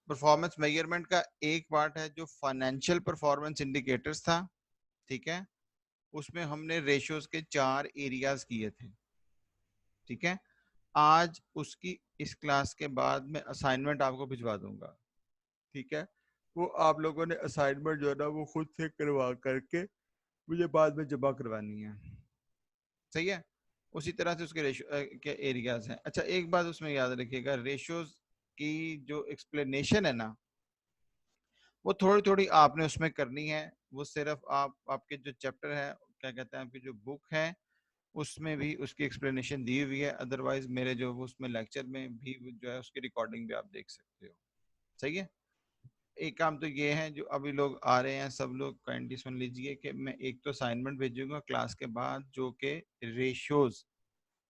Performance measurement का एक part है जो फाइनेंशियल परफॉर्मेंस इंडिकेटर्स था, ठीक है। उसमें हमने रेशियोज के 4 एरियाज किए थे, ठीक है। आज उसकी इस क्लास के बाद में असाइनमेंट आपको भिजवा दूंगा, ठीक है। वो आप लोगों ने असाइनमेंट जो है ना वो खुद से करवा करके मुझे बाद में जमा करवानी है, सही है। उसी तरह से उसके रेशियो के एरियाज हैं। अच्छा, एक बात उसमें याद रखिएगा, रेशियोज की जो एक्सप्लेनेशन है ना वो थोड़ी थोड़ी आपने उसमें करनी है। वो सिर्फ आप आपके जो चैप्टर है, क्या कहते हैं, आपकी जो बुक है उसमें भी उसकी एक्सप्लेनेशन दी हुई है। अदरवाइज मेरे जो उसमें लेक्चर में भी जो है उसकी रिकॉर्डिंग भी आप देख सकते हो, सही है। एक काम तो ये है, जो अभी लोग आ रहे हैं सब लोग काइंडली सुन लीजिए कि मैं एक तो असाइनमेंट भेजूंगा क्लास के बाद जो कि रेशियोज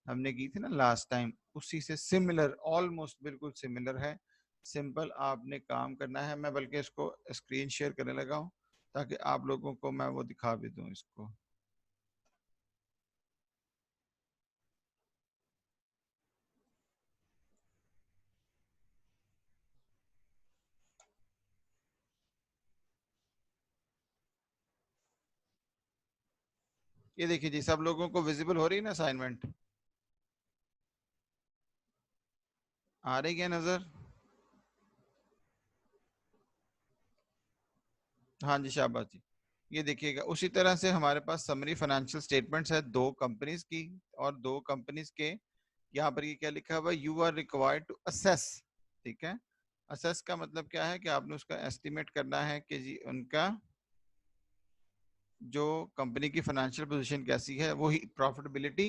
हमने की थी ना लास्ट टाइम, उसी से सिमिलर, ऑलमोस्ट बिल्कुल सिमिलर है। सिंपल आपने काम करना है। मैं बल्कि इसको स्क्रीन शेयर करने लगा हूँ ताकि आप लोगों को मैं वो दिखा भी दूँ इसको। ये देखिए जी, सब लोगों को विजिबल हो रही है ना असाइनमेंट, आ रही है नजर? हाँ जी, शाबाश जी। ये देखिएगा, उसी तरह से हमारे पास समरी फाइनेंशियल स्टेटमेंट्स है दो कंपनीज की, और दो कंपनीज के यहाँ पर ये क्या लिखा हुआ है, you are required to assess, ठीक है। असेस का मतलब क्या है कि आपने उसका एस्टिमेट करना है कि जी उनका जो कंपनी की फाइनेंशियल पोजीशन कैसी है, वही प्रॉफिटेबिलिटी,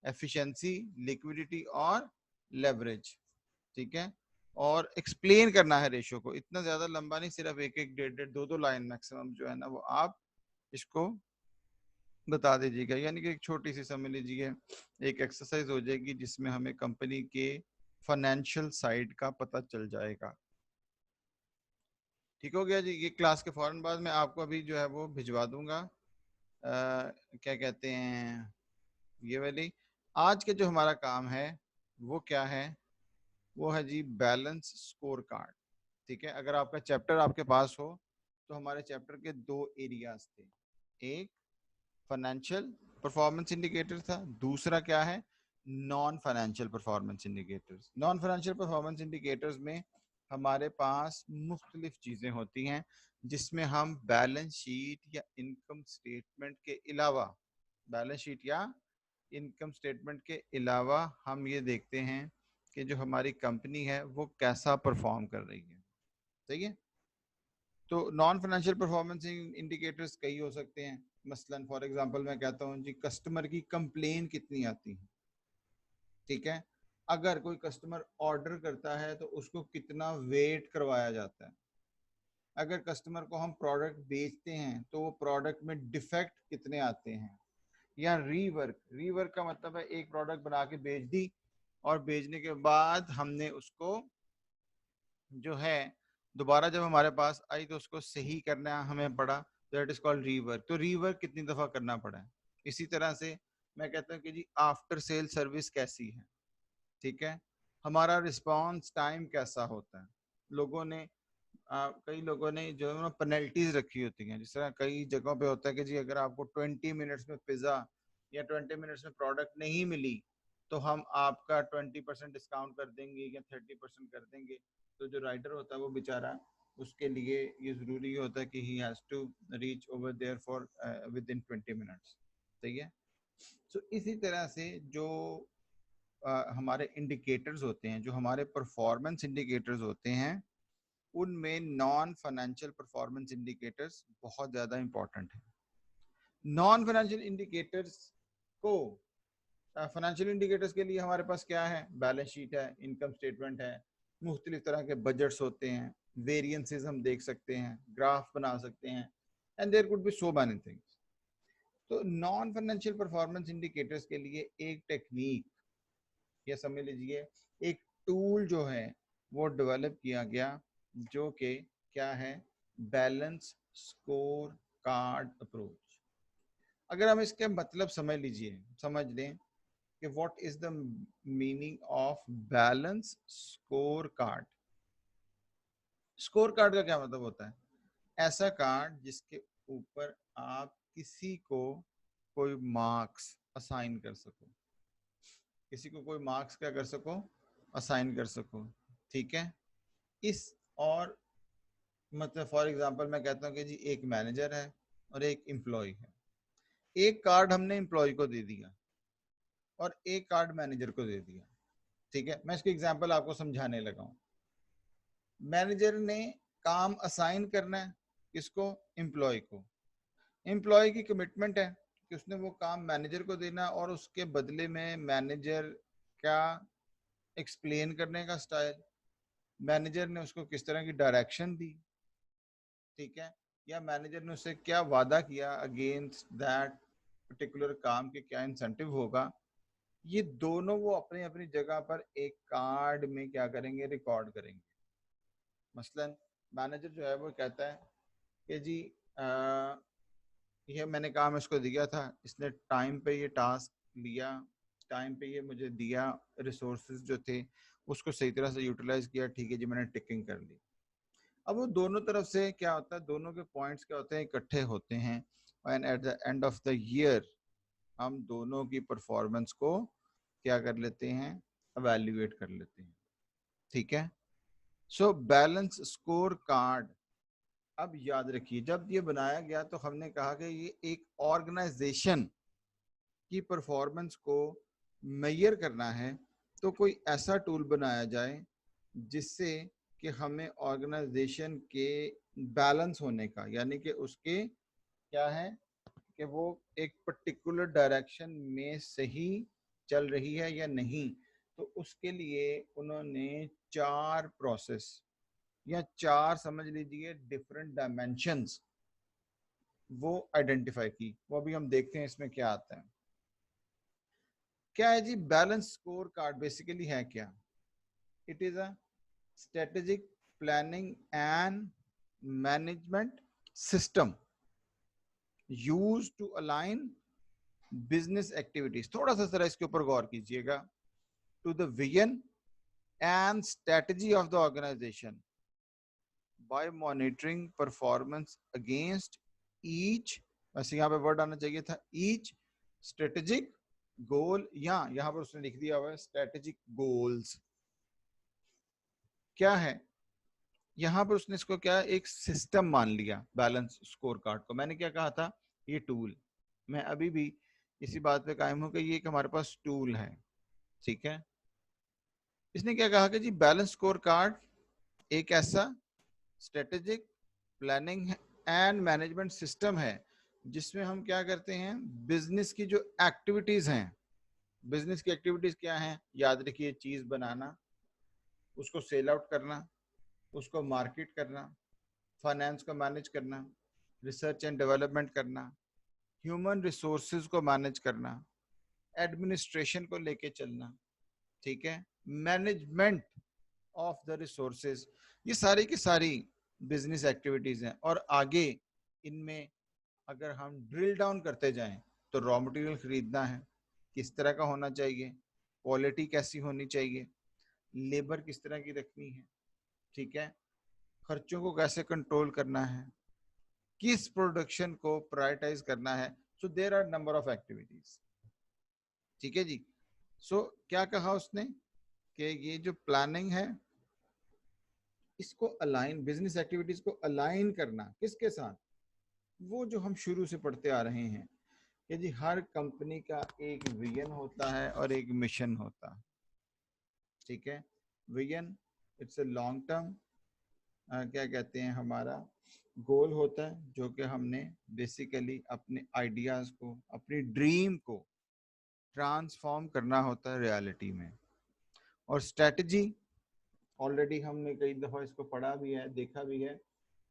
एफिशिएंसी, लिक्विडिटी और लेवरेज, ठीक है। और एक्सप्लेन करना है रेशियो को, इतना ज्यादा लंबा नहीं, सिर्फ एक एक डेढ़ डेढ़ दो दो लाइन मैक्सिमम जो है ना वो आप इसको बता दीजिएगा। यानी कि एक छोटी सी समझ लीजिए एक एक्सरसाइज हो जाएगी जिसमें हमें कंपनी के फाइनेंशियल साइड का पता चल जाएगा। ठीक हो गया जी। ये क्लास के फौरन बाद मैं आपको अभी जो है वो भिजवा दूंगा, क्या कहते हैं, ये वाली। आज के जो हमारा काम है वो क्या है, वो है जी बैलेंस स्कोर कार्ड, ठीक है। अगर आपका चैप्टर आपके पास हो तो हमारे चैप्टर के दो एरियाज थे, एक फाइनेंशियल परफॉर्मेंस इंडिकेटर था, दूसरा क्या है, non financial performance indicators. Non financial performance indicators में हमारे पास मुख्तलिफ चीज़ें होती हैं जिसमें हम बैलेंस शीट या इनकम स्टेटमेंट के अलावा, बैलेंस शीट या इनकम स्टेटमेंट के अलावा हम ये देखते हैं कि जो हमारी कंपनी है वो कैसा परफॉर्म कर रही है, सही है। तो नॉन फाइनेंशियल परफॉर्मेंस इंडिकेटर्स कई हो सकते हैं। मसलन फॉर एग्जांपल मैं कहता हूँ जी कस्टमर की कंप्लेन कितनी आती है, ठीक है। अगर कोई कस्टमर ऑर्डर करता है तो उसको कितना वेट करवाया जाता है। अगर कस्टमर को हम प्रोडक्ट बेचते हैं तो वो प्रोडक्ट में डिफेक्ट कितने आते हैं। या रीवर्क, रीवर्क का मतलब है एक प्रोडक्ट बना के बेच दी और बेचने के बाद हमने उसको जो है दोबारा जब हमारे पास आई तो उसको सही करना हमें पड़ा, दैट इज कॉल्ड रीवर्क। तो रीवर्क कितनी दफा करना पड़ा है। इसी तरह से मैं कहता हूँ कि जी आफ्टर सेल सर्विस कैसी है, ठीक है। हमारा रिस्पांस टाइम कैसा होता है। लोगों ने कई लोगों ने जो है ना पेनल्टीज रखी होती हैं। जिस तरह कई जगहों पे होता है कि जी अगर आपको 20 मिनट्स में पिज्ज़ा या 20 मिनट्स में प्रोडक्ट नहीं मिली तो हम आपका 20% डिस्काउंट कर देंगे या 30% कर देंगे। तो जो राइडर होता है वो बेचारा, उसके लिए ये ज़रूरी होता है कि he has to reach over there for within 20 minutes, सही है। सो इसी तरह से जो हमारे इंडिकेटर्स होते हैं, जो हमारे परफॉर्मेंस इंडिकेटर्स होते हैं, उनमें नॉन फाइनेंशियल परफॉर्मेंस इंडिकेटर्स बहुत ज़्यादा इंपॉर्टेंट है। नॉन फाइनेंशियल इंडिकेटर्स को, फाइनेंशियल इंडिकेटर्स के लिए हमारे पास क्या है, बैलेंस शीट है, इनकम स्टेटमेंट है, मुख्तलिफ तरह के बजट्स होते हैं, वेरियंसेस हम देख सकते हैं, ग्राफ बना सकते हैं, and there could be so many things. तो नॉन फाइनेंशियल परफॉर्मेंस इंडिकेटर्स के लिए एक टेक्निक, ये समझ लीजिए एक टूल जो है वो डेवलप किया गया, जो कि क्या है, बैलेंस स्कोर कार्ड अप्रोच। अगर हम इसके मतलब समझ लीजिए, समझ लें कि what is the meaning of balance score card. Score card का क्या मतलब होता है? ऐसा कार्ड जिसके ऊपर आप किसी को कोई मार्क्स असाइन कर सको, किसी को कोई मार्क्स क्या कर सको, असाइन कर सको। ठीक है, इस और मतलब फॉर एग्जांपल मैं कहता हूँ कि जी एक मैनेजर है और एक एम्प्लॉय है। एक कार्ड हमने एम्प्लॉय को दे दिया और एक कार्ड मैनेजर को दे दिया। ठीक है, मैं इसको एग्जांपल आपको समझाने लगा हूँ। मैनेजर ने काम असाइन करना है किसको, एम्प्लॉय को। एम्प्लॉय की कमिटमेंट है कि उसने वो काम मैनेजर को देना और उसके बदले में मैनेजर का एक्सप्लेन करने का स्टाइल, मैनेजर ने उसको किस तरह की डायरेक्शन दी, ठीक है, या मैनेजर ने उससे क्या वादा किया अगेंस्ट दैट पर्टिकुलर काम के क्या इंसेंटिव होगा, ये दोनों वो अपनी अपनी जगह पर एक कार्ड में क्या करेंगे, रिकॉर्ड करेंगे। मसलन मैनेजर जो है वो कहता है कि जी ये मैंने काम इसको दिया था, इसने टाइम पे ये टास्क लिया, टाइम पे ये मुझे दिया, रिसोर्सेज जो थे उसको सही तरह से यूटिलाइज किया, ठीक है जी मैंने टिकिंग कर ली। अब वो दोनों तरफ से क्या होता है, दोनों के पॉइंट्स क्या होते हैं, इकट्ठे होते हैं and at the end of the year हम दोनों की परफॉर्मेंस को क्या कर लेते हैं, अवेल्युएट कर लेते हैं। ठीक है, सो बैलेंस स्कोर कार्ड। अब याद रखिए जब ये बनाया गया तो हमने कहा कि ये एक ऑर्गेनाइजेशन की परफॉर्मेंस को मेजर करना है, तो कोई ऐसा टूल बनाया जाए जिससे कि हमें ऑर्गेनाइजेशन के बैलेंस होने का, यानी कि उसके क्या है कि वो एक पर्टिकुलर डायरेक्शन में सही चल रही है या नहीं। तो उसके लिए उन्होंने 4 प्रोसेस या 4 समझ लीजिए डिफरेंट डायमेंशंस वो आइडेंटिफाई की। वो अभी हम देखते हैं इसमें क्या आता है। क्या है जी बैलेंस स्कोर कार्ड, बेसिकली है क्या, it is a strategic planning and management system use to align business activities. थोड़ा सा जरा इसके ऊपर गौर कीजिएगा। To the vision and strategy of the organisation by monitoring performance against each, वैसे यहाँ पे वर्ड आना चाहिए था ईच स्ट्रेटेजिक गोल, यहाँ पर उसने लिख दिया हुआ है स्ट्रेटेजिक गोल्स। क्या है यहाँ पर उसने इसको क्या एक सिस्टम मान लिया बैलेंस स्कोर कार्ड को। मैंने क्या कहा था, ये टूल, मैं अभी भी इसी बात पे कायम हूं कि ये एक हमारे पास टूल है। ठीक है, इसने क्या कहा कि जी बैलेंस स्कोर कार्ड एक ऐसा strategic planning and management system है जिसमें हम क्या करते हैं, बिजनेस की जो एक्टिविटीज हैं, बिजनेस की एक्टिविटीज क्या हैं, याद रखिए चीज बनाना, उसको सेल आउट करना, उसको मार्केट करना, फाइनेंस को मैनेज करना, रिसर्च एंड डेवलपमेंट करना, ह्यूमन रिसोर्सेज को मैनेज करना, एडमिनिस्ट्रेशन को लेके चलना, ठीक है, मैनेजमेंट ऑफ द रिसोर्सेज, ये सारी की सारी बिजनेस एक्टिविटीज हैं। और आगे इनमें अगर हम ड्रिल डाउन करते जाएं तो रॉ मटेरियल खरीदना है, किस तरह का होना चाहिए, क्वालिटी कैसी होनी चाहिए, लेबर किस तरह की रखनी है, ठीक है, खर्चों को कैसे कंट्रोल करना है, किस प्रोडक्शन को प्रायोरिटाइज करना है। So there are number of activities. ठीक है जी, सो क्या कहा उसने कि ये जो प्लानिंग है इसको अलाइन, बिजनेस एक्टिविटीज को अलाइन करना किसके साथ, वो जो हम शुरू से पढ़ते आ रहे हैं कि जी हर कंपनी का एक विजन होता है और एक मिशन होता है। ठीक है, vision it's a long term क्या कहते हैं हमारा गोल होता है जो कि हमने बेसिकली अपने आइडियाज को, अपनी ड्रीम को ट्रांसफॉर्म करना होता है रियलिटी में। और स्ट्रेटजी ऑलरेडी हमने कई दफा इसको पढ़ा भी है, देखा भी है।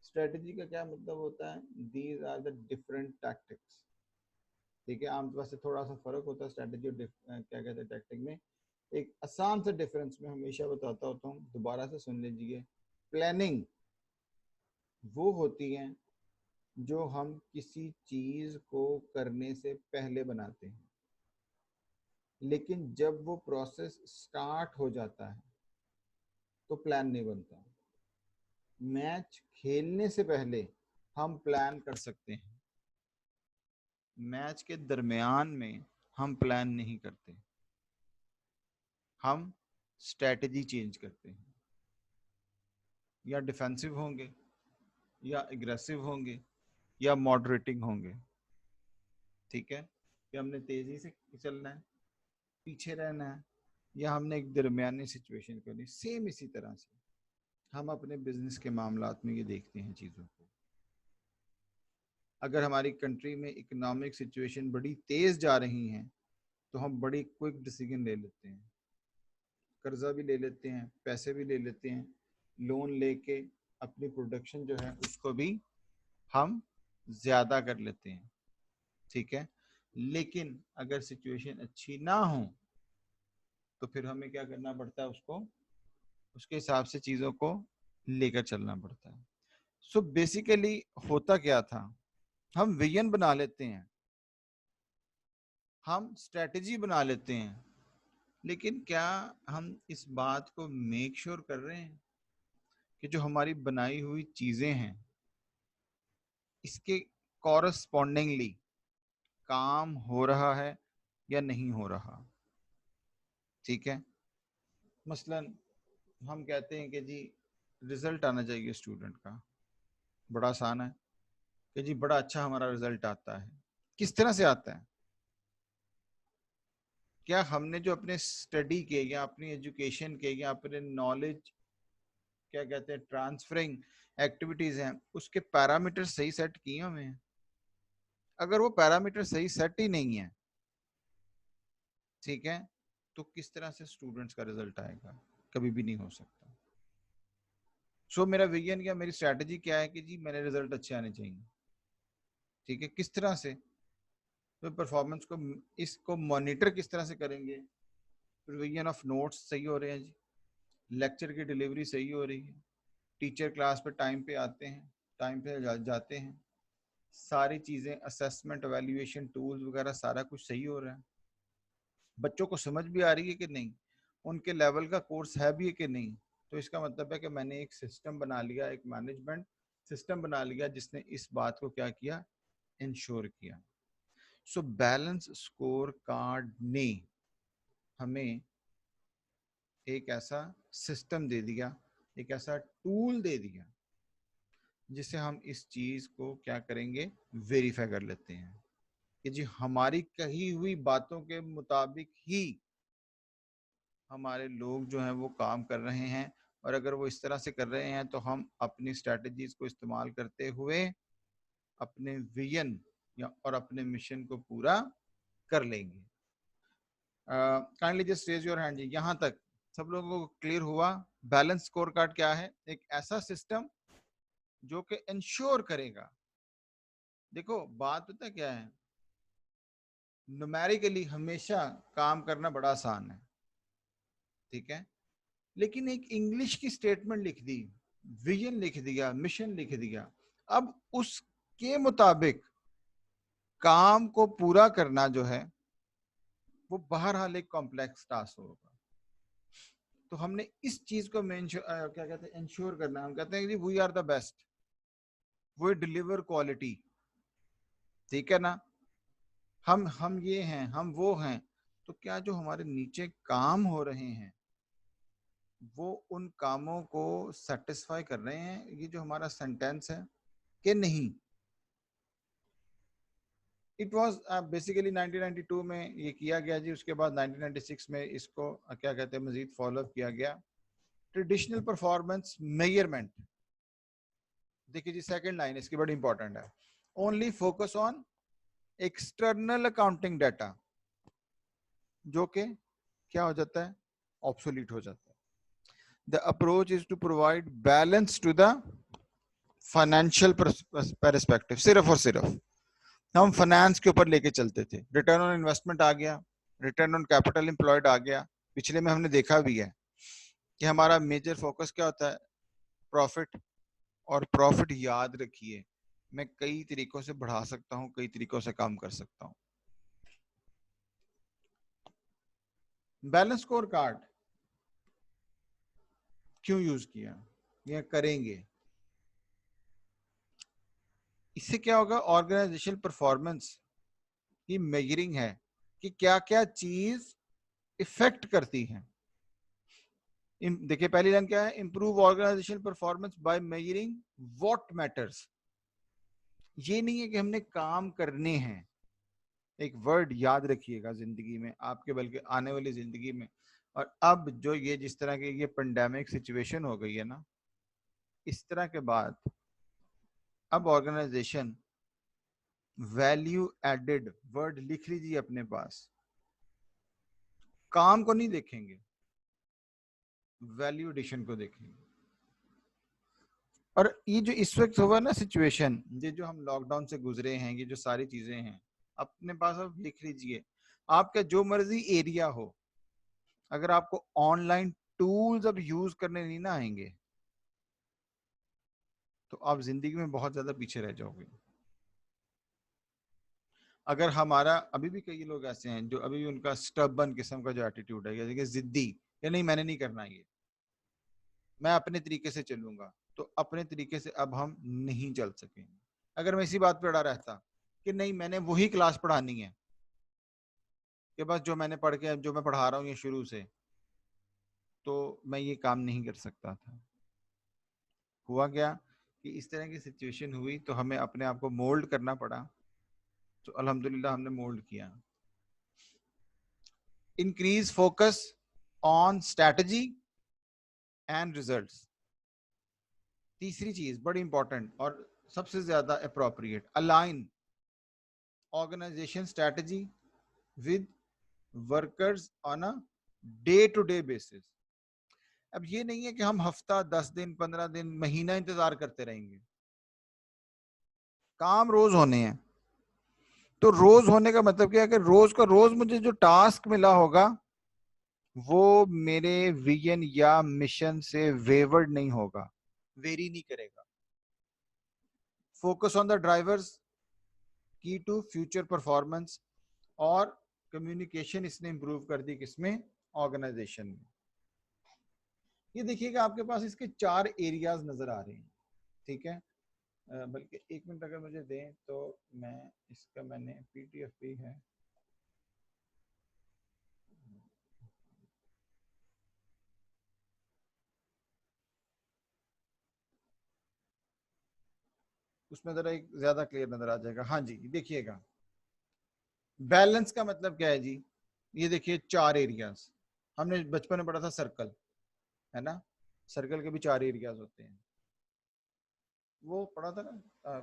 स्ट्रेटजी का क्या मतलब होता है, these are the different tactics. ठीक है, आमतौर से थोड़ा सा फर्क होता है स्ट्रेटजी और क्या कहते हैं टैक्टिक में। एक आसान सा डिफरेंस में हमेशा बताता होता हूँ, दोबारा से सुन लीजिए। प्लानिंग वो होती है जो हम किसी चीज को करने से पहले बनाते हैं, लेकिन जब वो प्रोसेस स्टार्ट हो जाता है तो प्लान नहीं बनता। मैच खेलने से पहले हम प्लान कर सकते हैं, मैच के दरमियान में हम प्लान नहीं करते, हम स्ट्रेटजी चेंज करते हैं। या डिफेंसिव होंगे, या एग्रेसिव होंगे, या मॉडरेटिंग होंगे। ठीक है, कि हमने तेजी से चलना है, पीछे रहना है, या हमने एक दरमियानी सिचुएशन करनी। सेम इसी तरह से हम अपने बिजनेस के मामलात में ये देखते हैं चीज़ों को। अगर हमारी कंट्री में इकोनॉमिक सिचुएशन बड़ी तेज जा रही है तो हम बड़ी क्विक डिसीजन ले लेते हैं, कर्जा भी ले लेते हैं, पैसे भी ले लेते हैं, लोन लेके अपनी प्रोडक्शन जो है उसको भी हम ज्यादा कर लेते हैं। ठीक है, लेकिन अगर सिचुएशन अच्छी ना हो तो फिर हमें क्या करना पड़ता है, उसको उसके हिसाब से चीजों को लेकर चलना पड़ता है। सो बेसिकली होता क्या था, हम विजन बना लेते हैं, हम स्ट्रेटजी बना लेते हैं, लेकिन क्या हम इस बात को मेक श्योर कर रहे हैं कि जो हमारी बनाई हुई चीजें हैं इसके कॉरस्पॉन्डिंगली काम हो रहा है या नहीं हो रहा। ठीक है, मसलन हम कहते हैं कि जी रिजल्ट आना चाहिए स्टूडेंट का, बड़ा आसान है कि जी बड़ा अच्छा हमारा रिजल्ट आता है। किस तरह से आता है? क्या हमने जो अपने स्टडी के या अपनी एजुकेशन के या अपने नॉलेज क्या कहते हैं ट्रांसफरिंग एक्टिविटीज हैं उसके पैरामीटर सही सेट किए हुए हैं? अगर वो पैरामीटर सही सेट ही नहीं है, ठीक है, तो किस तरह से स्टूडेंट्स का रिजल्ट आएगा? कभी भी नहीं हो सकता। सो मेरा विजन क्या, मेरी स्ट्रैटेजी क्या है कि जी मेरे रिजल्ट अच्छे आने चाहिए। ठीक है, किस तरह से? तो परफॉर्मेंस को इसको मॉनिटर किस तरह से करेंगे? रिवीजन ऑफ नोट्स सही हो रहे हैं जी, लेक्चर की डिलीवरी सही हो रही है, टीचर क्लास पे टाइम पे आते हैं, टाइम पे जाते हैं, सारी चीज़ें असेसमेंट एवेल्युएशन टूल्स वगैरह सारा कुछ सही हो रहा है, बच्चों को समझ भी आ रही है कि नहीं, उनके लेवल का कोर्स है भी है कि नहीं। तो इसका मतलब है कि मैंने एक सिस्टम बना लिया, एक मैनेजमेंट सिस्टम बना लिया जिसने इस बात को क्या किया, इंश्योर किया। सो बैलेंस स्कोर कार्ड ने हमें एक ऐसा सिस्टम दे दिया, एक ऐसा टूल दे दिया जिससे हम इस चीज को क्या करेंगे, वेरीफाई कर लेते हैं कि जी हमारी कही हुई बातों के मुताबिक ही हमारे लोग जो हैं वो काम कर रहे हैं। और अगर वो इस तरह से कर रहे हैं तो हम अपनी स्ट्रेटजीज को इस्तेमाल करते हुए अपने विजन या और अपने मिशन को पूरा कर लेंगे। Kindly just raise your hand जी, यहाँ तक सब लोगों को क्लियर हुआ? बैलेंस स्कोर कार्ड क्या है? एक ऐसा सिस्टम जो कि इंश्योर करेगा। देखो बात पता क्या है, न्यूमेरिकली हमेशा काम करना बड़ा आसान है, ठीक है, लेकिन एक इंग्लिश की स्टेटमेंट लिख दी, विजन लिख दिया, मिशन लिख दिया, अब उसके मुताबिक काम को पूरा करना जो है वो बहरहाल एक कॉम्प्लेक्स टास्क होगा। तो हमने इस चीज को क्या कहते हैं, इंश्योर करना। हम कहते हैं कि we are the best, we deliver quality. ठीक है ना, हम ये हैं, हम वो हैं। तो क्या जो हमारे नीचे काम हो रहे हैं वो उन कामों को सेटिस्फाई कर रहे हैं, ये जो हमारा सेंटेंस है, कि नहीं? इट वाज बेसिकली 1992 में ये किया गया जी। उसके बाद 1996 में इसको क्या कहते हैं मजीद फॉलोअप किया गया। ट्रेडिशनल परफॉर्मेंस मेजरमेंट, देखिए जी सेकंड लाइन इसकी बड़ी इंपॉर्टेंट है। Only focus on external accounting data, जो कि क्या हो जाता है, ऑब्सोलीट हो जाता है। The approach is to provide balance to the financial perspective. सिर्फ और सिर्फ हम फाइनेंस के ऊपर लेके चलते थे। रिटर्न ऑन इन्वेस्टमेंट आ गया, रिटर्न ऑन कैपिटल एम्प्लॉयड आ गया, पिछले में हमने देखा भी है कि हमारा मेजर फोकस क्या होता है, प्रॉफिट। और प्रॉफिट याद रखिए, मैं कई तरीकों से बढ़ा सकता हूं, कई तरीकों से काम कर सकता हूं। बैलेंस स्कोर कार्ड क्यों यूज किया या करेंगे? इससे क्या होगा, ऑर्गेनाइजेशनल परफॉर्मेंस की मेजरिंग है कि क्या क्या चीज इफेक्ट करती है। देखिए पहली लाइन क्या है, improve organisational performance by measuring what matters. ये नहीं है कि हमने काम करने हैं, एक वर्ड याद रखिएगा जिंदगी में आपके, बल्कि आने वाली जिंदगी में। और अब जो ये जिस तरह की ये पेंडेमिक सिचुएशन हो गई है ना, इस तरह के बाद अब ऑर्गेनाइजेशन वैल्यू एडेड वर्ड लिख लीजिए अपने पास, काम को नहीं देखेंगे, वैल्यू एडिशन को देखेंगे। और ये जो इस वक्त हुआ ना सिचुएशन, ये जो हम लॉकडाउन से गुजरे हैं, ये जो सारी चीजें हैं, अपने पास अब लिख लीजिए। आपका जो मर्जी एरिया हो, अगर आपको ऑनलाइन टूल्स अब यूज करने नहीं ना आएंगे, तो आप जिंदगी में बहुत ज्यादा पीछे रह जाओगे। अगर हमारा, अभी भी कई लोग ऐसे हैं जो अभी भी उनका स्टबर्न किस्म का जो एटीट्यूड है, या जिद्दी, या नहीं मैंने नहीं करना ये, मैं अपने तरीके से चलूंगा, तो अपने तरीके से अब हम नहीं चल सकेंगे। अगर मैं इसी बात पर अड़ा रहता कि नहीं मैंने वही क्लास पढ़ानी है, कि बस जो मैंने पढ़ के जो मैं पढ़ा रहा हूँ ये शुरू से, तो मैं ये काम नहीं कर सकता था। हुआ क्या कि इस तरह की सिचुएशन हुई, तो हमें अपने आप को मोल्ड करना पड़ा, तो अल्हम्दुलिल्लाह हमने मोल्ड किया। Increase focus on strategy and results. तीसरी चीज बड़ी इंपॉर्टेंट और सबसे ज्यादा appropriate, align organisation strategy with workers on a day to day basis. अब ये नहीं है कि हम हफ्ता 10 दिन 15 दिन महीना इंतजार करते रहेंगे, काम रोज होने हैं। तो रोज होने का मतलब क्या है कि रोज का रोज मुझे जो टास्क मिला होगा वो मेरे विजन या मिशन से वेवर्ड नहीं होगा, वेरी नहीं करेगा। फोकस ऑन द ड्राइवर्स की टू फ्यूचर परफॉर्मेंस, और कम्युनिकेशन इसने इंप्रूव कर दी किसमें, ऑर्गेनाइजेशन में। ये देखिएगा आपके पास इसके 4 एरियाज नजर आ रहे हैं, ठीक है। बल्कि 1 मिनट अगर मुझे दें तो मैं इसका, मैंने पीटीएफ भी है, उसमें जरा एक ज्यादा क्लियर नजर आ जाएगा। हाँ जी देखिएगा, बैलेंस का मतलब क्या है जी, ये देखिए 4 एरियाज, हमने बचपन में पढ़ा था सर्कल, है ना, सर्कल के भी 4 एरियाज होते हैं, वो पढ़ा था ना,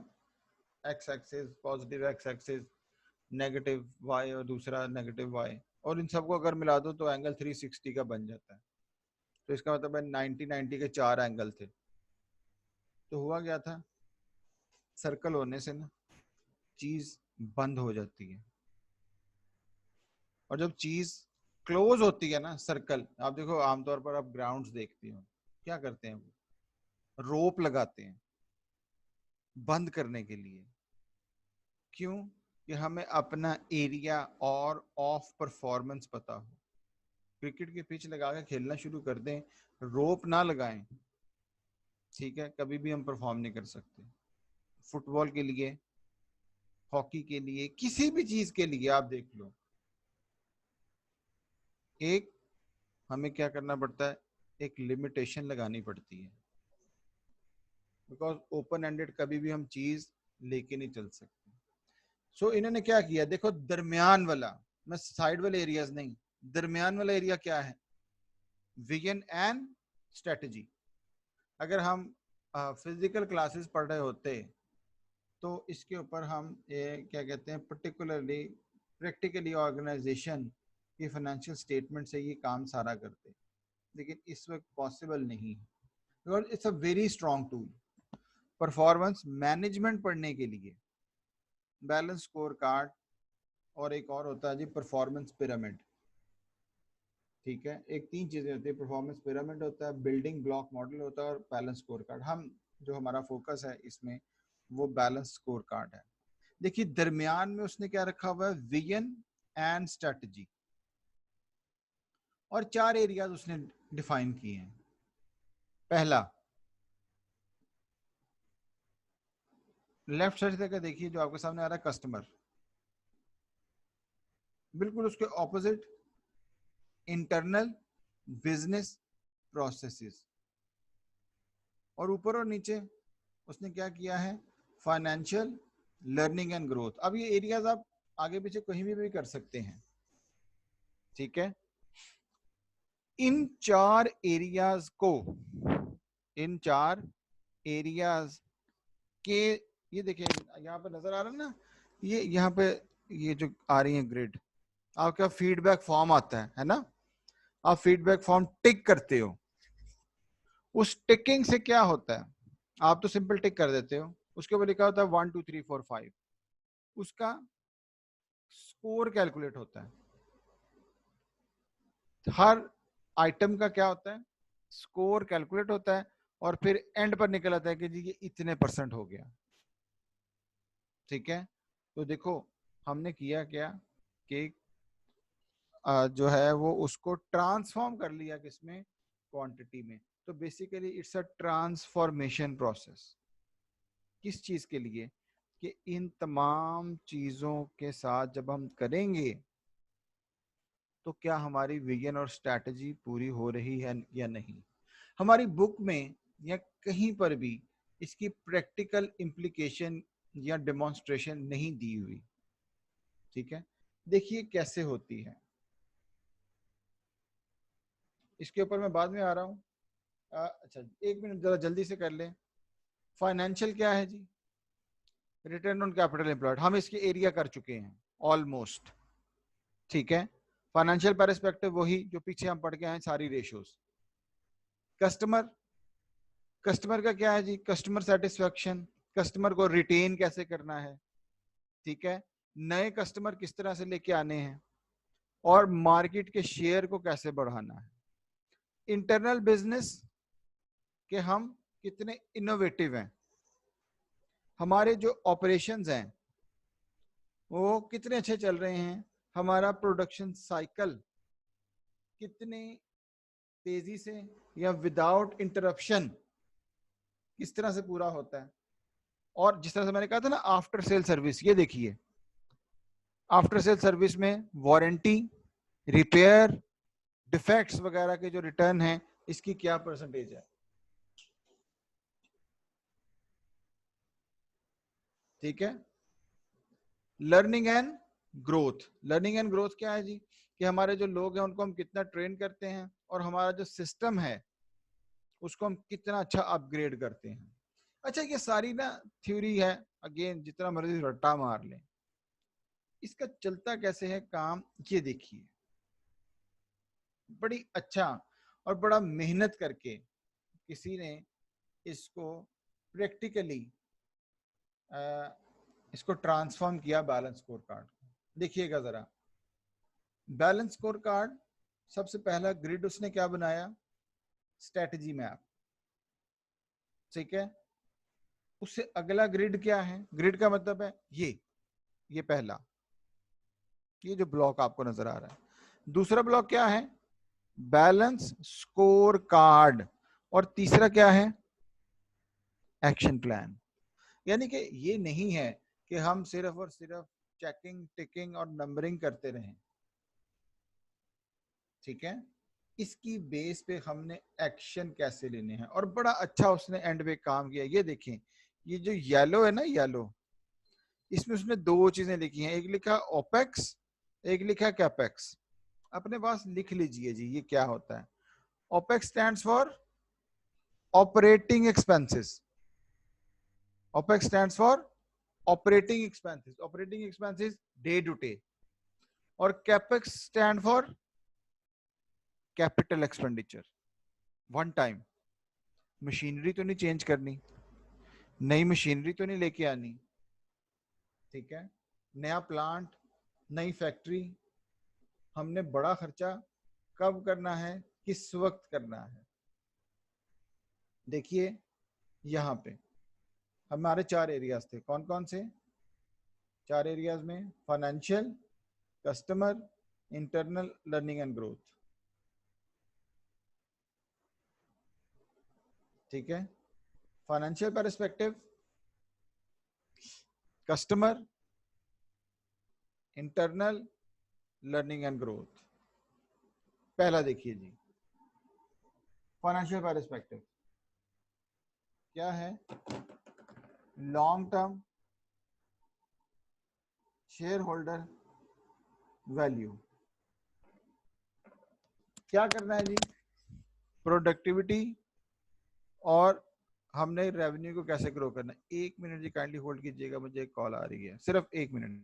X axis, positive X axis, negative Y और दूसरा नेगेटिव वाई, और इन सबको अगर मिला दो तो एंगल 360 का बन जाता है। तो इसका मतलब है 90 के 4 एंगल थे। तो हुआ क्या था, सर्कल होने से ना चीज बंद हो जाती है, और जब चीज क्लोज होती है ना सर्कल, आप देखो आमतौर पर आप ग्राउंड्स देखते हो, क्या करते हैं वो, रोप लगाते हैं बंद करने के लिए। क्यों, कि हमें अपना एरिया और ऑफ परफॉर्मेंस पता हो। क्रिकेट के पिच लगा के खेलना शुरू कर दें, रोप ना लगाएं, ठीक है, कभी भी हम परफॉर्म नहीं कर सकते। फुटबॉल के लिए, हॉकी के लिए, किसी भी चीज के लिए आप देख लो, एक हमें क्या करना पड़ता है, एक लिमिटेशन लगानी पड़ती है, बिकॉज ओपन एंडेड कभी भी हम चीज लेके नहीं चल सकते। सो इन्होंने क्या किया, देखो दरमियान वाला, मैं साइड वाले एरियाज नहीं, दरमियान वाला एरिया क्या है, विजन एंड स्ट्रेटजी। अगर हम फिजिकल क्लासेस पढ़ रहे होते तो इसके ऊपर हम क्या कहते हैं, पर्टिकुलरली प्रैक्टिकली ऑर्गेनाइजेशन की फाइनेंशियल स्टेटमेंट से ये काम सारा करते, लेकिन इस वक्त पॉसिबल नहीं है, because it's a very strong tool. Performance management पढ़ने के लिए बैलेंस स्कोर कार्ड, और एक और होता है जी परफॉर्मेंस पिरामिड, ठीक है। एक 3 चीजें होती है, परफॉर्मेंस पिरामिड होता है, बिल्डिंग ब्लॉक मॉडल होता है, और बैलेंस स्कोर कार्ड। हम जो हमारा फोकस है इसमें वो बैलेंस स्कोर कार्ड है। देखिए दरमियान में उसने क्या रखा हुआ है, विजन एंड स्ट्रेटजी, और 4 एरियाज उसने डिफाइन किए हैं। पहला, लेफ्ट साइड से देखिए जो आपके सामने आ रहा है कस्टमर, बिल्कुल उसके ऑपोजिट इंटरनल बिजनेस प्रोसेसेस, और ऊपर और नीचे उसने क्या किया है, फाइनेंशियल, लर्निंग एंड ग्रोथ। अब ये एरियाज आप आगे पीछे कहीं भी कर सकते हैं, ठीक है। इन चार एरियाज को, इन चार एरियाज के, ये देखिए यहाँ पे नजर आ रहा है ना, ये यहाँ पे ये जो आ रही है ग्रिड, आपका फीडबैक फॉर्म आता है ना, आप फीडबैक फॉर्म टिक करते हो। उस टिकिंग से क्या होता है, आप तो सिंपल टिक कर देते हो, उसके ऊपर लिखा होता है 1 2 3 4 5, उसका स्कोर कैलकुलेट होता है। हर आइटम का क्या होता है, स्कोर कैलकुलेट होता है, और फिर एंड पर निकल आता है कि जी ये इतने % हो गया, ठीक है। तो देखो हमने किया क्या कि जो है वो उसको ट्रांसफॉर्म कर लिया किसमें, क्वांटिटी में। तो basically it's a transformation process. किस चीज के लिए, कि इन तमाम चीजों के साथ जब हम करेंगे तो क्या हमारी विजन और स्ट्रैटेजी पूरी हो रही है या नहीं। हमारी बुक में या कहीं पर भी इसकी प्रैक्टिकल इम्प्लीकेशन या डेमोन्स्ट्रेशन नहीं दी हुई, ठीक है। देखिए कैसे होती है, इसके ऊपर मैं बाद में आ रहा हूँ। अच्छा 1 मिनट जरा जल्दी से कर लें। फाइनेंशियल क्या है जी, रिटर्न ऑन कैपिटल एम्प्लॉयड, हम इसके एरिया कर चुके हैं ऑलमोस्ट, ठीक है। फाइनेंशियल परस्पेक्टिव वही जो पीछे हम पढ़ के आए सारी रेशियोज। कस्टमर, कस्टमर का क्या है जी, कस्टमर सेटिस्फेक्शन, कस्टमर को रिटेन कैसे करना है, ठीक है। नए कस्टमर किस तरह से लेके आने हैं, और मार्केट के शेयर को कैसे बढ़ाना है। इंटरनल बिजनेस के हम कितने इनोवेटिव हैं, हमारे जो ऑपरेशंस हैं वो कितने अच्छे चल रहे हैं, हमारा प्रोडक्शन साइकिल कितने तेजी से या विदाउट इंटरप्शन किस तरह से पूरा होता है। और जिस तरह से मैंने कहा था ना आफ्टर सेल सर्विस, ये देखिए आफ्टर सेल सर्विस में वारंटी, रिपेयर, डिफेक्ट्स वगैरह के जो रिटर्न है इसकी क्या परसेंटेज है, ठीक है। Learning and growth, learning and growth क्या है जी, कि हमारे जो लोग हैं उनको हम कितना ट्रेन करते हैं, और हमारा जो सिस्टम है उसको हम कितना अच्छा अपग्रेड करते हैं। अच्छा ये सारी ना थ्योरी है, अगेन जितना मर्जी रट्टा मार लें, इसका चलता कैसे है काम, ये देखिए बड़ी अच्छा और बड़ा मेहनत करके किसी ने इसको प्रैक्टिकली इसको ट्रांसफॉर्म किया बैलेंस स्कोर कार्ड। देखिएगा जरा, बैलेंस स्कोर कार्ड सबसे पहला ग्रिड उसने क्या बनाया, स्ट्रेटजी मैप, ठीक है। उससे अगला ग्रिड क्या है, ग्रिड का मतलब है ये पहला, ये जो ब्लॉक आपको नजर आ रहा है। दूसरा ब्लॉक क्या है, बैलेंस स्कोर कार्ड, और तीसरा क्या है, एक्शन प्लान। यानी कि ये नहीं है कि हम सिर्फ और सिर्फ चेकिंग टिकिंग और नंबरिंग करते रहें, ठीक है। इसकी बेस पे हमने एक्शन कैसे लेने हैं, और बड़ा अच्छा उसने एंड पे काम किया। ये देखें ये जो येलो है ना, येलो, इसमें उसने दो चीजें लिखी हैं, एक लिखा ओपेक्स, एक लिखा कैपेक्स। अपने पास लिख लीजिए जी ये क्या होता है। Opex stands for operating expenses, opex stands for operating expenses, operating expenses day to day. और capex stand for capital expenditure, one time. Machinery तो नहीं चेंज करनी, नई मशीनरी तो नहीं लेके आनी, ठीक है। नया प्लांट, नई फैक्ट्री, हमने बड़ा खर्चा कब करना है, किस वक्त करना है। देखिए यहाँ पे हमारे 4 एरियाज थे, कौन कौन से, 4 एरियाज में financial, customer, internal, learning and growth, ठीक है। Financial perspective customer, internal, learning and growth. पहला देखिए जी, फाइनेंशियल पर्सपेक्टिव क्या है? Long term share holder value. क्या करना है जी? प्रोडक्टिविटी और हमने रेवेन्यू को कैसे ग्रो करना है। 1 मिनट जी, काइंडली होल्ड कीजिएगा, मुझे एक कॉल आ रही है, सिर्फ 1 मिनट।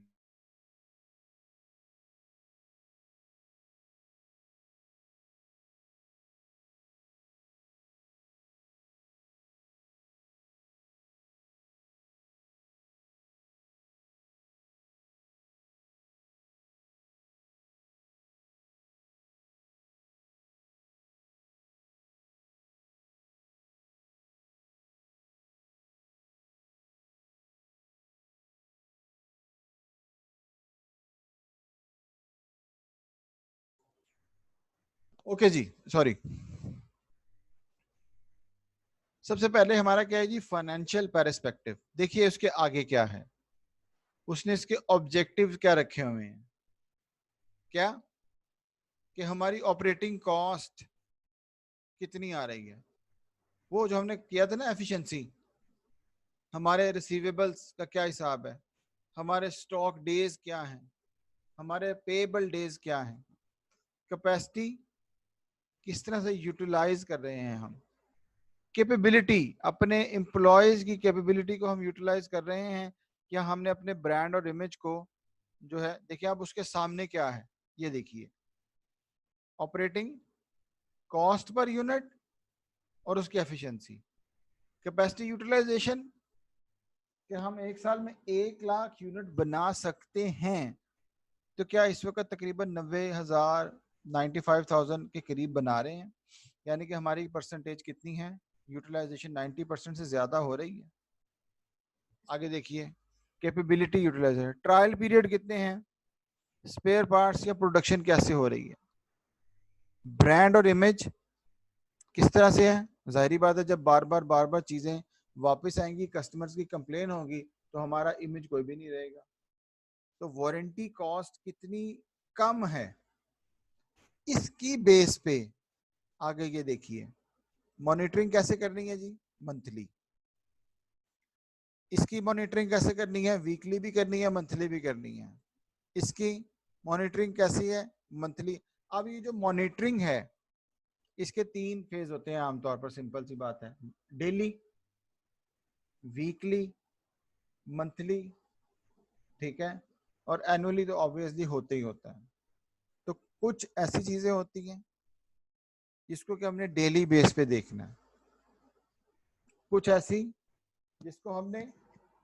ओके जी, सॉरी। सबसे पहले हमारा क्या है जी? Financial perspective. देखिए उसके आगे क्या है, उसने इसके ऑब्जेक्टिव क्या रखे हुए हैं। क्या कि हमारी ऑपरेटिंग कॉस्ट कितनी आ रही है, वो जो हमने किया था ना एफिशिएंसी, हमारे रिसीवेबल्स का क्या हिसाब है, हमारे स्टॉक डेज क्या हैं, हमारे पेएबल डेज क्या हैं, कैपेसिटी किस तरह से यूटिलाइज कर रहे हैं हम, कैपेबिलिटी, अपने एम्प्लॉयज की कैपेबिलिटी को हम यूटिलाइज कर रहे हैं, या हमने अपने ब्रांड और इमेज को जो है, देखिए आप उसके सामने क्या है, ये देखिए ऑपरेटिंग कॉस्ट पर यूनिट और उसकी एफिशिएंसी। कैपेसिटी यूटिलाइजेशन कि हम एक साल में 1 लाख यूनिट बना सकते हैं, तो क्या इस वक्त तकरीबन 90,000 95,000 के करीब बना रहे हैं, यानी कि हमारी परसेंटेज कितनी है, यूटिलाइजेशन 90% से ज्यादा हो रही है। आगे देखिए कैपेबिलिटी यूटिलाइजेशन, ट्रायल पीरियड कितने हैं, स्पेयर पार्ट्स या प्रोडक्शन कैसे हो रही है, ब्रांड और इमेज किस तरह से है। जाहिर बात है जब बार बार चीजें वापस आएंगी, कस्टमर्स की कंप्लेन होगी, तो हमारा इमेज कोई भी नहीं रहेगा। तो वारंटी कॉस्ट कितनी कम है, इसकी बेस पे आगे ये देखिए मॉनिटरिंग कैसे करनी है जी, मंथली। इसकी मॉनिटरिंग कैसे करनी है, वीकली भी करनी है, मंथली भी करनी है। इसकी मॉनिटरिंग कैसी है, मंथली। अब ये जो मॉनिटरिंग है, इसके 3 फेज होते हैं आमतौर पर, सिंपल सी बात है, डेली, वीकली, मंथली, ठीक है, और एनुअली तो ऑब्वियसली होते ही होता है। तो कुछ ऐसी चीजें होती हैं जिसको कि हमने डेली बेस पे देखना है, कुछ ऐसी जिसको हमने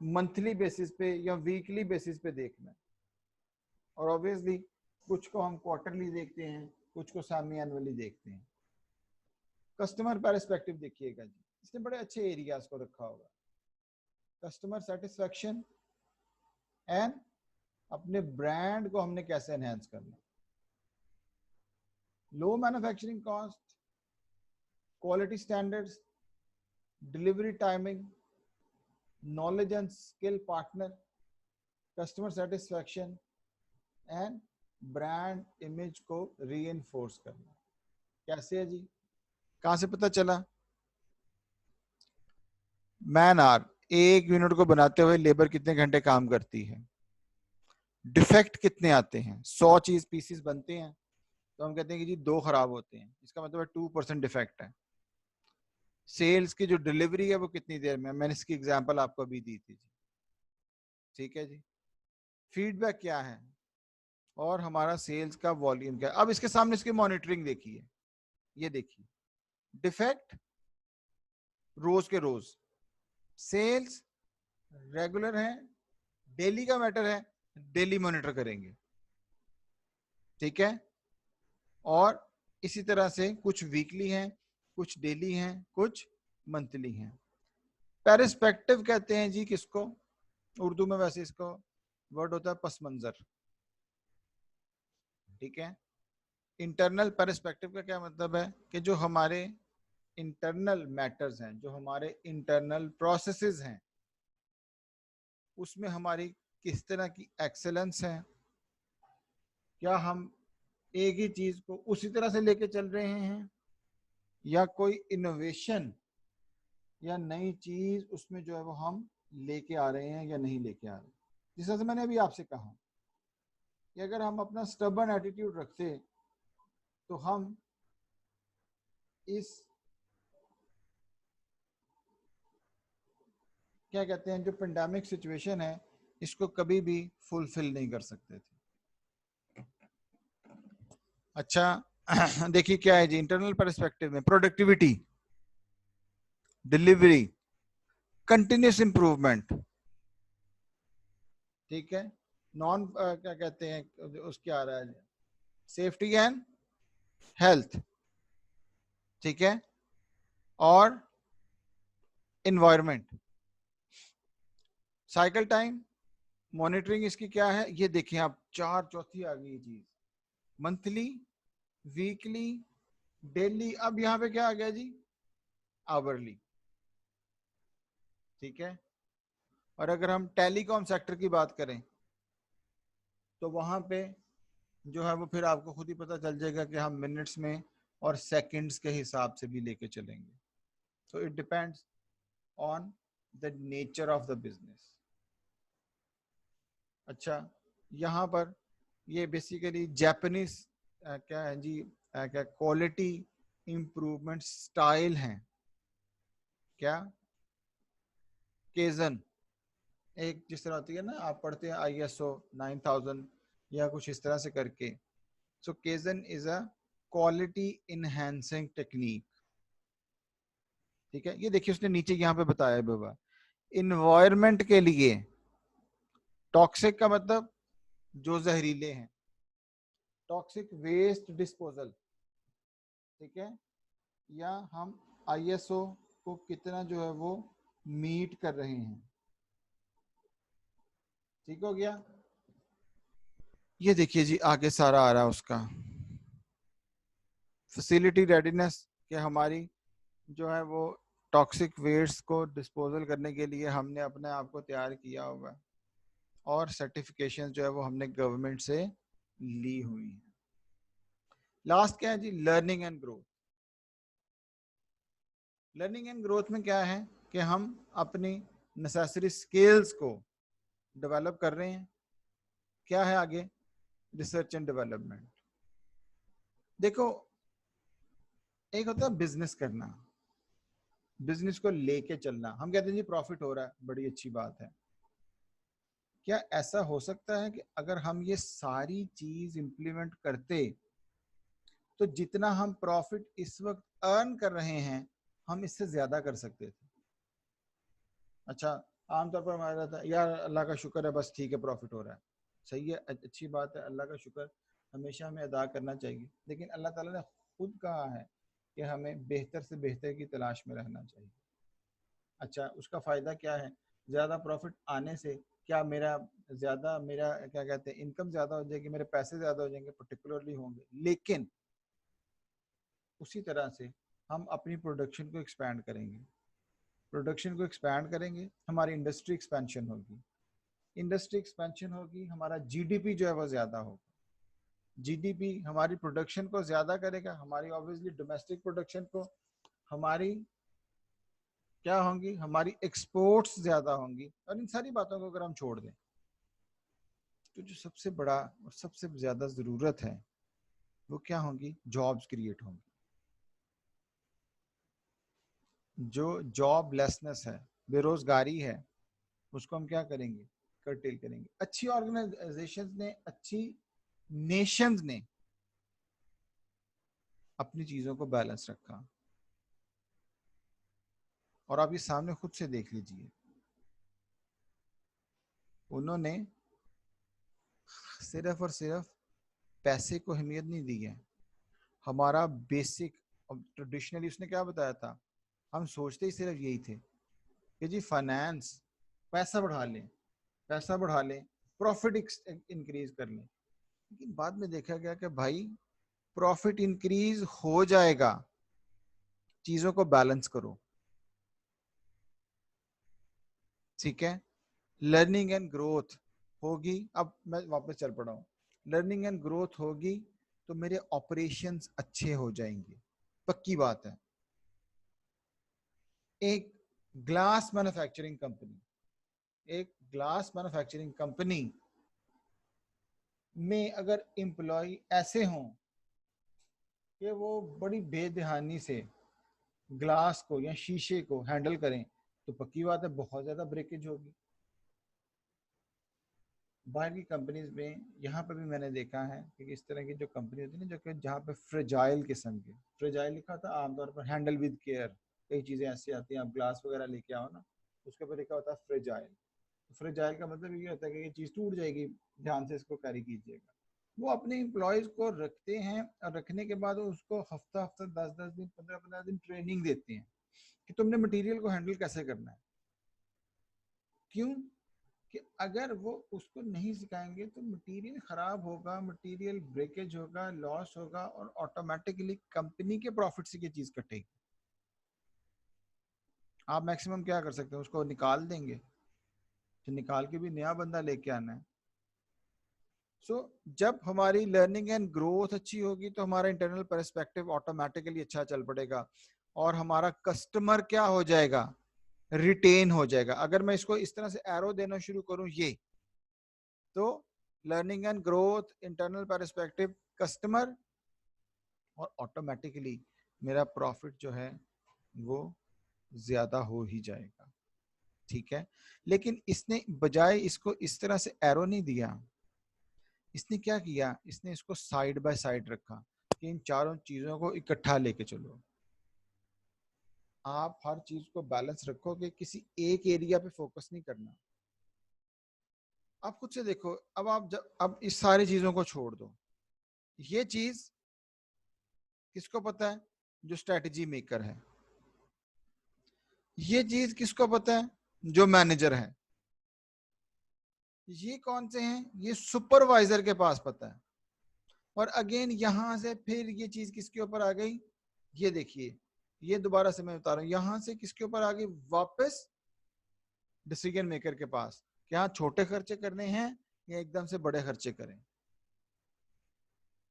मंथली बेसिस पे या वीकली बेसिस पे देखना है, और ऑब्वियसली कुछ को हम क्वार्टरली देखते हैं, कुछ को सेमी एनुअली देखते हैं। कस्टमर पर्सपेक्टिव देखिएगा जी, इसने बड़े अच्छे एरियाज को रखा होगा, कस्टमर सेटिस्फेक्शन एंड अपने ब्रांड को हमने कैसे एनहेंस करना, low manufacturing cost, quality standards, delivery timing, knowledge and skill partner, customer satisfaction and brand image को रीइंफोर्स करना। कैसे है जी, कहां से पता चला? मैन आवर, 1 यूनिट को बनाते हुए लेबर कितने घंटे काम करती है, डिफेक्ट कितने आते हैं, 100 चीज पीसीस बनते हैं तो हम कहते हैं कि जी 2 खराब होते हैं, इसका मतलब है 2% डिफेक्ट है। सेल्स की जो डिलीवरी है वो कितनी देर में, मैंने इसकी एग्जांपल आपको अभी दी थी जी, ठीक है जी। फीडबैक क्या है, और हमारा सेल्स का वॉल्यूम क्या है। अब इसके सामने इसकी मॉनिटरिंग देखिए, ये देखिए डिफेक्ट रोज के रोज, सेल्स रेगुलर है, डेली का मैटर है, डेली मॉनिटर करेंगे, ठीक है। और इसी तरह से कुछ वीकली हैं, कुछ डेली हैं, कुछ मंथली हैं। पेरिस्पेक्टिव कहते हैं जी किसको, उर्दू में वैसे इसको वर्ड होता है पस मंजर, ठीक है। इंटरनल पेरिस्पेक्टिव का क्या मतलब है कि जो हमारे इंटरनल मैटर्स हैं, जो हमारे इंटरनल प्रोसेसेस हैं, उसमें हमारी किस तरह की एक्सेलेंस है, क्या हम एक ही चीज को उसी तरह से लेके चल रहे हैं या कोई इनोवेशन या नई चीज उसमें जो है वो हम लेके आ रहे हैं या नहीं लेके आ रहे। जिस तरह से मैंने अभी आपसे कहा कि अगर हम अपना स्टबर्न एटीट्यूड रखते तो हम इस क्या कहते हैं जो पेंडेमिक सिचुएशन है इसको कभी भी फुलफिल नहीं कर सकते थे। अच्छा देखिए क्या है जी, इंटरनल पर्सपेक्टिव में प्रोडक्टिविटी, डिलीवरी, कंटिन्यूस इंप्रूवमेंट, ठीक है, नॉन क्या कहते हैं उसके आ रहा है सेफ्टी एंड हेल्थ, ठीक है, और इन्वायरमेंट, साइकिल टाइम, मॉनिटरिंग इसकी क्या है ये देखें आप, चार चौथी आ गई चीज, मंथली, वीकली, डेली, अब यहाँ पे क्या आ गया जी, आवरली, ठीक है। और अगर हम टेलीकॉम सेक्टर की बात करें तो वहां पे जो है वो फिर आपको खुद ही पता चल जाएगा कि हम मिनट्स में और सेकंड्स के हिसाब से भी लेके चलेंगे। So it depends on the nature of the business. अच्छा यहाँ पर ये बेसिकली जापानीज क्या है जी, क्या क्वालिटी इंप्रूवमेंट स्टाइल हैं, क्या केजन, एक जिस तरह होती है ना, आप पढ़ते हैं ISO 9000 या कुछ इस तरह से करके। So kaizen is a quality enhancing technique, ठीक है। ये देखिए उसने नीचे यहाँ पे बताया बाबा, इन्वायरमेंट के लिए टॉक्सिक का मतलब जो जहरीले हैं, टॉक्सिक वेस्ट डिस्पोजल, ठीक है, या हम ISO को कितना जो है वो मीट कर रहे हैं, ठीक हो गया। ये देखिए जी आगे सारा आ रहा है उसका, फैसिलिटी रेडीनेस, कि हमारी जो है वो टॉक्सिक वेस्ट को डिस्पोजल करने के लिए हमने अपने आप को तैयार किया हुआ है, और सर्टिफिकेशन जो है वो हमने गवर्नमेंट से ली हुई है। लास्ट क्या है जी, learning and growth. Learning and growth में क्या है कि हम अपनी नेसेसरी स्किल्स को डेवलप कर रहे हैं। क्या है आगे, रिसर्च एंड डेवलपमेंट। देखो एक होता है बिजनेस करना, बिजनेस को लेके चलना, हम कहते हैं जी प्रॉफिट हो रहा है, बड़ी अच्छी बात है। क्या ऐसा हो सकता है कि अगर हम ये सारी चीज इंप्लीमेंट करते तो जितना हम प्रॉफिट इस वक्त अर्न कर रहे हैं हम इससे ज्यादा कर सकते थे? अच्छा आमतौर पर हमारा रहता है यार अल्लाह का शुक्र है बस ठीक है प्रॉफिट हो रहा है, सही है, अच्छी बात है, अल्लाह का शुक्र हमेशा हमें अदा करना चाहिए। लेकिन अल्लाह ताला ने खुद कहा है कि हमें बेहतर से बेहतर की तलाश में रहना चाहिए। अच्छा उसका फ़ायदा क्या है, ज़्यादा प्रॉफिट आने से क्या मेरा ज़्यादा, मेरा क्या कहते हैं इनकम ज़्यादा हो जाएगी, मेरे पैसे ज़्यादा हो जाएंगे, पर्टिकुलरली होंगे, लेकिन उसी तरह से हम अपनी प्रोडक्शन को एक्सपैंड करेंगे, प्रोडक्शन को एक्सपैंड करेंगे, हमारी इंडस्ट्री एक्सपेंशन होगी, इंडस्ट्री एक्सपेंशन होगी, हमारा जीडीपी जो है वो ज़्यादा होगा, जीडीपी हमारी प्रोडक्शन को ज़्यादा करेगा, हमारी ऑब्वियसली डोमेस्टिक प्रोडक्शन को, हमारी क्या होंगी, हमारी एक्सपोर्ट्स ज़्यादा होंगी। और इन सारी बातों को अगर हम छोड़ दें तो जो सबसे बड़ा और सबसे ज़्यादा ज़रूरत है वो क्या होंगी, जॉब्स क्रिएट होंगी। जो जॉबलेसनेस है, बेरोजगारी है, उसको हम क्या करेंगे, कर्टेल करेंगे। अच्छी ऑर्गेनाइजेशंस ने, अच्छी नेशंस ने अपनी चीज़ों को बैलेंस रखा। और आप ये सामने खुद से देख लीजिए, उन्होंने सिर्फ और सिर्फ पैसे को अहमियत नहीं दी है, हमारा बेसिक, ट्रेडिशनली उसने क्या बताया था, हम सोचते ही सिर्फ यही थे कि जी फाइनेंस, पैसा बढ़ा लें, पैसा बढ़ा लें, प्रॉफिट इंक्रीज कर लें। लेकिन बाद में देखा गया कि भाई प्रॉफिट इंक्रीज हो जाएगा, चीजों को बैलेंस करो, ठीक है, लर्निंग एंड ग्रोथ होगी, अब मैं वापस चल पड़ा हूँ, लर्निंग एंड ग्रोथ होगी तो मेरे ऑपरेशंस अच्छे हो जाएंगे, पक्की बात है। एक ग्लास मैन्युफैक्चरिंग कंपनी, एक ग्लास मैन्युफैक्चरिंग कंपनी में अगर एम्प्लॉय ऐसे हों कि वो बड़ी बेध्यानी से ग्लास को या शीशे को हैंडल करें, तो पक्की बात है बहुत ज्यादा ब्रेकेज होगी। बाहर की कंपनीज में, यहाँ पर भी मैंने देखा है कि इस तरह की जो कंपनी होती है ना, जो कि जहाँ पे फ्रेजाइल किस्म के, फ्रेजाइल लिखा था आमतौर पर हैंडल विद केयर, कई चीजें ऐसी आती हैं, आप ग्लास वगैरह लेके आओ ना, उसके ऊपर लिखा होता है फ्रेजाइल। तो फ्रेजाइल का मतलब ये होता है कि ये चीज टूट जाएगी, ध्यान से इसको कैरी कीजिएगा। वो अपने एम्प्लॉयज को रखते हैं और रखने के बाद उसको हफ्ता हफ्ता 10-10 दिन 15-15 दिन ट्रेनिंग देते हैं कि तुमने मटेरियल को हैंडल कैसे करना है। क्यों? कि अगर वो उसको नहीं सिखाएंगे तो मटेरियल खराब होगा, मटेरियल ब्रेकेज होगा, लॉस होगा और ऑटोमेटिकली कंपनी के प्रॉफिट से ये चीज कटेगी। आप मैक्सिमम क्या कर सकते हैं, उसको निकाल देंगे, तो निकाल के भी नया बंदा लेके आना है। सो जब हमारी लर्निंग एंड ग्रोथ अच्छी होगी तो हमारा इंटरनल पर्सपेक्टिव ऑटोमेटिकली अच्छा चल पड़ेगा और हमारा कस्टमर क्या हो जाएगा, रिटेन हो जाएगा। अगर मैं इसको इस तरह से एरो देना शुरू करूं ये, तो learning and growth, internal perspective, customer, और ऑटोमेटिकली मेरा प्रॉफिट जो है वो ज्यादा हो ही जाएगा। ठीक है, लेकिन इसने बजाय इसको इस तरह से एरो नहीं दिया, इसने क्या किया, इसने इसको साइड बाय साइड रखा कि इन चारों चीजों को इकट्ठा लेके चलो। आप हर चीज को बैलेंस रखोगे, किसी एक एरिया पे फोकस नहीं करना। आप खुद से देखो, अब आप जब अब इस सारी चीजों को छोड़ दो, ये चीज किसको पता है, जो स्ट्रेटजी मेकर है। ये चीज किसको पता है, जो मैनेजर है। ये कौन से हैं, ये सुपरवाइजर के पास पता है। और अगेन यहां से फिर ये चीज किसके ऊपर आ गई, ये देखिए, ये दोबारा से मैं बता रहा हूं, यहां से किसके ऊपर आ गई, वापस डिसीजन मेकर के पास, क्या छोटे खर्चे करने हैं या एकदम से बड़े खर्चे करें।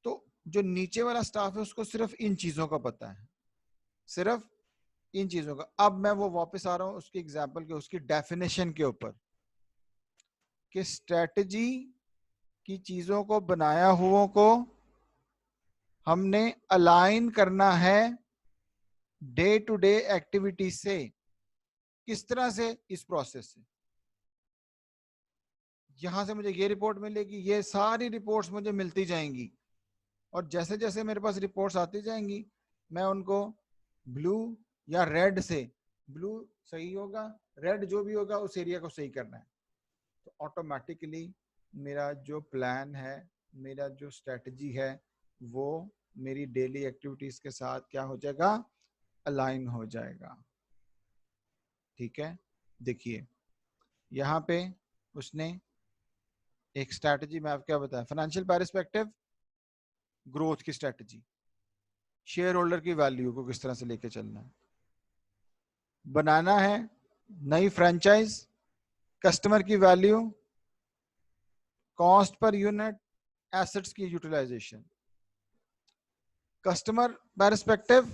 तो जो नीचे वाला स्टाफ है उसको सिर्फ इन चीजों का पता है, सिर्फ इन चीजों का। अब मैं वो वापस आ रहा हूं उसकी एग्जाम्पल के, उसकी डेफिनेशन के ऊपर, कि स्ट्रेटजी की चीजों को बनाया हुओं को हमने अलाइन करना है डे टू डे एक्टिविटी से। किस तरह से, इस प्रोसेस से। यहां से मुझे ये रिपोर्ट मिलेगी, ये सारी रिपोर्ट्स मुझे मिलती जाएंगी, और जैसे जैसे मेरे पास रिपोर्ट्स आती जाएंगी मैं उनको ब्लू या रेड से, ब्लू सही होगा, रेड जो भी होगा उस एरिया को सही करना है। तो ऑटोमेटिकली मेरा जो प्लान है, मेरा जो स्ट्रेटजी है, वो मेरी डेली एक्टिविटीज के साथ क्या हो जाएगा, अलाइन हो जाएगा। ठीक है, देखिए यहाँ पे उसने एक स्ट्रेटजी में आप क्या बताया, फाइनेंशियल पर्सपेक्टिव, ग्रोथ की स्ट्रेटजी, शेयर होल्डर की वैल्यू को किस तरह से लेके चलना है, बनाना है नई फ्रेंचाइज, कस्टमर की value, cost per unit, assets की utilisation. Customer perspective,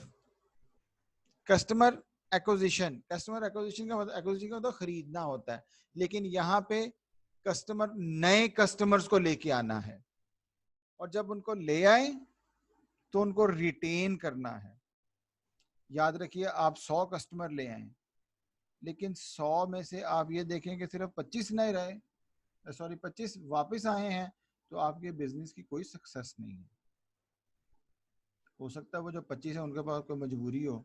customer acquisition, customer acquisition का मतलब, एक्विजिशन का मतलब खरीदना होता है, लेकिन यहाँ पे कस्टमर, नए कस्टमर्स को लेके आना है, और जब उनको ले आए तो उनको रिटेन करना है। याद रखिए, आप 100 कस्टमर ले आए, लेकिन 100 में से आप ये देखें कि सिर्फ 25 नहीं रहे, सॉरी 25 वापस आए हैं, तो आपके बिजनेस की कोई सक्सेस नहीं है। हो सकता है वो जो 25 है उनके पास कोई मजबूरी हो,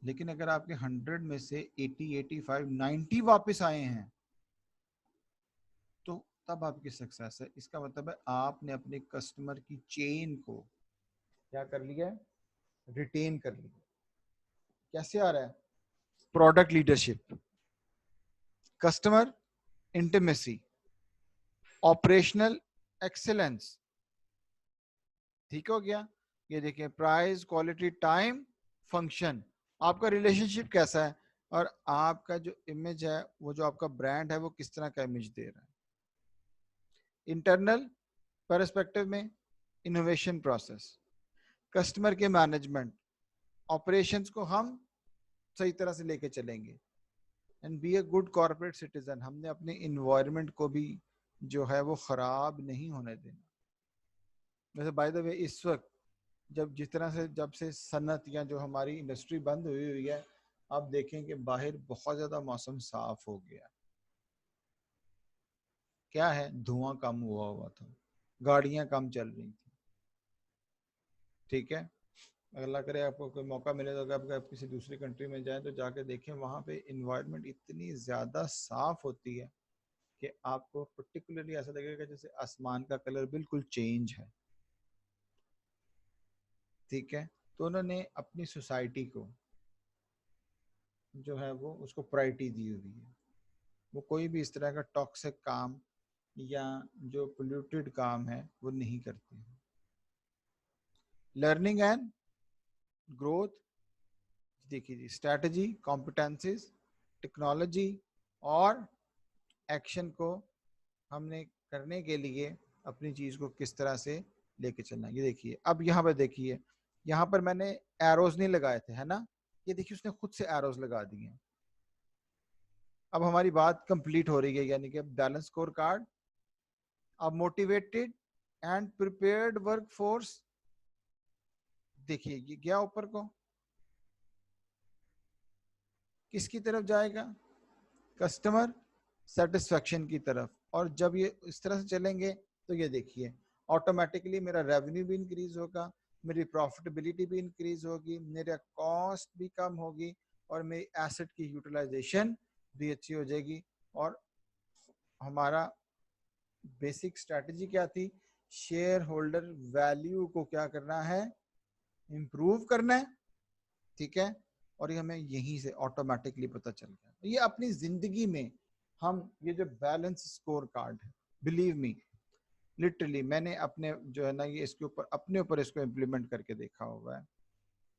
लेकिन अगर आपके 100 में से 80, 85, 90 वापस आए हैं, तो तब आपकी सक्सेस है। इसका मतलब है आपने अपने कस्टमर की चेन को क्या कर लिया है, रिटेन कर लिया। कैसे आ रहा है, product leadership, customer intimacy, operational excellence. ठीक हो गया, ये देखिए प्राइस, क्वालिटी, टाइम, फंक्शन। आपका रिलेशनशिप कैसा है, और आपका जो इमेज है, वो जो आपका ब्रांड है, वो किस तरह का इमेज दे रहा है। इंटरनल पर्सपेक्टिव में इनोवेशन प्रोसेस, कस्टमर के मैनेजमेंट, ऑपरेशंस को हम सही तरह से लेके चलेंगे, and be a good corporate citizen. हमने अपने इन्वायरमेंट को भी जो है वो खराब नहीं होने देना। वैसे बाय द वे इस वक्त जब जिस तरह से जब से सनत या जो हमारी इंडस्ट्री बंद हुई हुई है, आप देखें कि बाहर बहुत ज्यादा मौसम साफ हो गया। क्या है, धुआं कम हुआ हुआ था, गाड़ियां कम चल रही थी। ठीक है, अल्लाह करे आपको कोई मौका मिले तो अगर आप किसी दूसरी कंट्री में जाएं तो जाके देखें, वहां पे इन्वायरमेंट इतनी ज्यादा साफ होती है कि आपको पर्टिकुलरली ऐसा लगेगा जैसे आसमान का कलर बिल्कुल चेंज है। ठीक है, तो उन्होंने अपनी सोसाइटी को जो है वो उसको प्रायोरिटी दी हुई है। वो कोई भी इस तरह का टॉक्सिक काम या जो पोल्यूटेड काम है वो नहीं करते हैं। लर्निंग एंड ग्रोथ, देखिए जी, स्ट्रैटेजी, कॉम्पिटेंसीज, टेक्नोलॉजी और एक्शन को हमने करने के लिए अपनी चीज को किस तरह से लेके चलना है। ये देखिए, अब यहाँ पर देखिए, यहाँ पर मैंने एरोज नहीं लगाए थे, है ना, ये देखिए उसने खुद से एरोज लगा दिए। अब हमारी बात कंप्लीट हो रही है, यानी कि बैलेंस स्कोर कार्ड, अब motivated and prepared work force. देखिए ये गया ऊपर को, किसकी तरफ जाएगा, कस्टमर सेटिस्फेक्शन की तरफ। और जब ये इस तरह से चलेंगे तो ये देखिए ऑटोमेटिकली मेरा रेवेन्यू भी इंक्रीज होगा, मेरी प्रॉफिटेबिलिटी भी इंक्रीज होगी, मेरा कॉस्ट भी कम होगी, और मेरी एसेट की यूटिलाइजेशन भी अच्छी हो जाएगी। और हमारा बेसिक स्ट्रैटेजी क्या थी, शेयर होल्डर वैल्यू को क्या करना है, इंप्रूव करना है। ठीक है, और ये हमें यहीं से ऑटोमेटिकली पता चल गया। तो ये अपनी जिंदगी में हम ये जो बैलेंस स्कोर कार्ड है, बिलीव मी लिटरली मैंने अपने जो है ना ये इसके ऊपर अपने ऊपर इसको इम्प्लीमेंट करके देखा हुआ है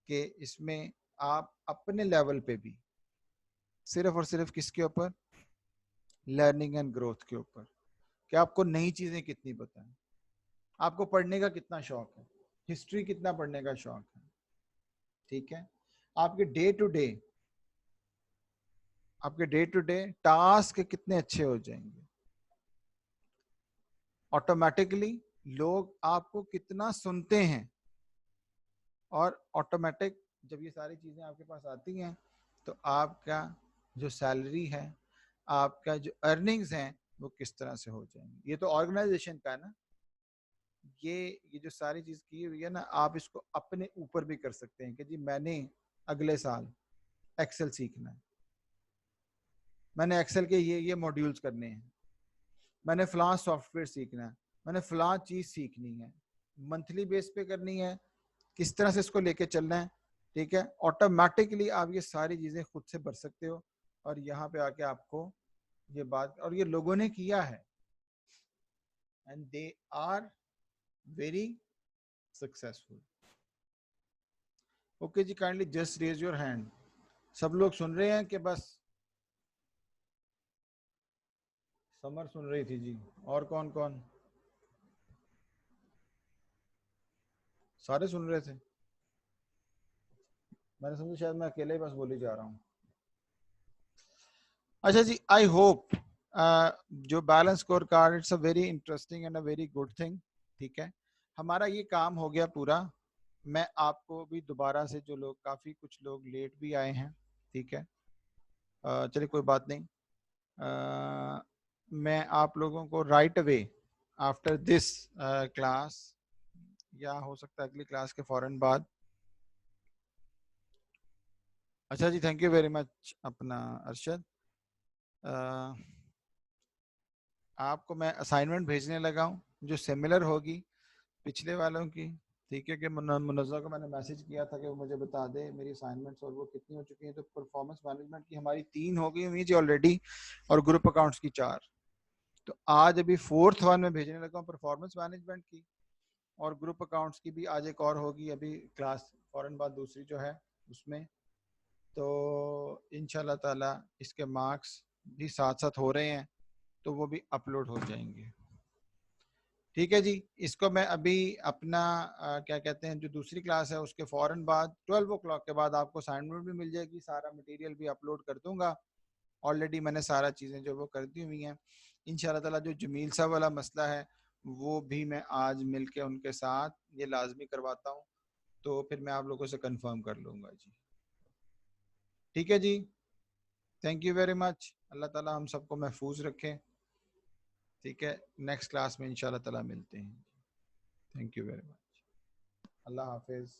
कि इसमें आप अपने लेवल पे भी सिर्फ और सिर्फ किसके ऊपर, लर्निंग एंड ग्रोथ के ऊपर, कि आपको नई चीजें कितनी पता है, आपको पढ़ने का कितना शौक है, हिस्ट्री कितना पढ़ने का शौक है। ठीक है, आपके डे टू डे टास्क कितने अच्छे हो जाएंगे, ऑटोमेटिकली लोग आपको कितना सुनते हैं। और ऑटोमेटिक जब ये सारी चीजें आपके पास आती हैं तो आपका जो सैलरी है, आपका जो अर्निंग्स हैं, वो किस तरह से हो जाएंगे। ये तो ऑर्गेनाइजेशन का है ना, ये जो सारी चीज की हुई है ना, आप इसको अपने ऊपर भी कर सकते हैं कि जी मैंने अगले साल एक्सेल सीखना है, मैंने एक्सेल के ये मॉड्यूल्स करने हैं, मैंने फलां सॉफ्टवेयर सीखना है, मैंने फलां चीज सीखनी है, मंथली बेस पे करनी है, किस तरह से इसको लेके चलना है। ठीक है, ऑटोमेटिकली आप ये सारी चीजें खुद से भर सकते हो। और यहाँ पे आके आपको ये बात, और ये लोगों ने किया है and they are very successful. Okay जी, kindly just raise your hand. सब लोग सुन रहे हैं कि बस समर सुन रही थी जी, और कौन कौन, सारे सुन रहे थे। मैंने समझा शायद मैं अकेले ही बस बोली जा रहा हूँ। अच्छा जी, आई होप जो balance score card, it's a very interesting and a very good thing. ठीक है, हमारा ये काम हो गया पूरा। मैं आपको भी दोबारा से, जो लोग काफ़ी कुछ लोग लेट भी आए हैं, ठीक है, चलिए कोई बात नहीं, मैं आप लोगों को right away after this class, या हो सकता है अगली क्लास के फौरन बाद। अच्छा जी, थैंक यू वेरी मच अपना अरशद। आपको मैं असाइनमेंट भेजने लगा हूँ जो सिमिलर होगी पिछले वालों की। ठीक है, कि मुनज़्ज़ा को मैंने मैसेज किया था कि वो मुझे बता दे मेरी असाइनमेंट्स और वो कितनी हो चुकी हैं। तो परफॉर्मेंस मैनेजमेंट की हमारी 3 हो गई हुई जी ऑलरेडी, और ग्रुप अकाउंट्स की 4। तो आज अभी 4th वन में भेजने लगा हूँ परफॉर्मेंस मैनेजमेंट की, और ग्रुप अकाउंट्स की भी आज एक और होगी अभी क्लास फौरन बाद दूसरी जो है उसमें। तो इंशाल्लाह ताला इसके मार्क्स भी साथ साथ हो रहे हैं, तो वो भी अपलोड हो जाएंगे। ठीक है जी, इसको मैं अभी अपना क्या कहते हैं, जो दूसरी क्लास है उसके फ़ौरन बाद 12 ओ क्लॉक के बाद आपको असाइनमेंट भी मिल जाएगी, सारा मटेरियल भी अपलोड कर दूंगा। ऑलरेडी मैंने सारा चीज़ें जो वो कर दी हुई हैं। इंशाल्लाह ताला जो जमील साहब वाला मसला है वो भी मैं आज मिल के उनके साथ ये लाजमी करवाता हूँ, तो फिर मैं आप लोगों से कंफर्म कर लूँगा जी। ठीक है जी, थैंक यू वेरी मच। अल्लाह ताला हम सबको महफूज रखे। ठीक है, नेक्स्ट क्लास में इंशाल्लाह ताला मिलते हैं। Thank you very much. अल्लाह हाफिज़।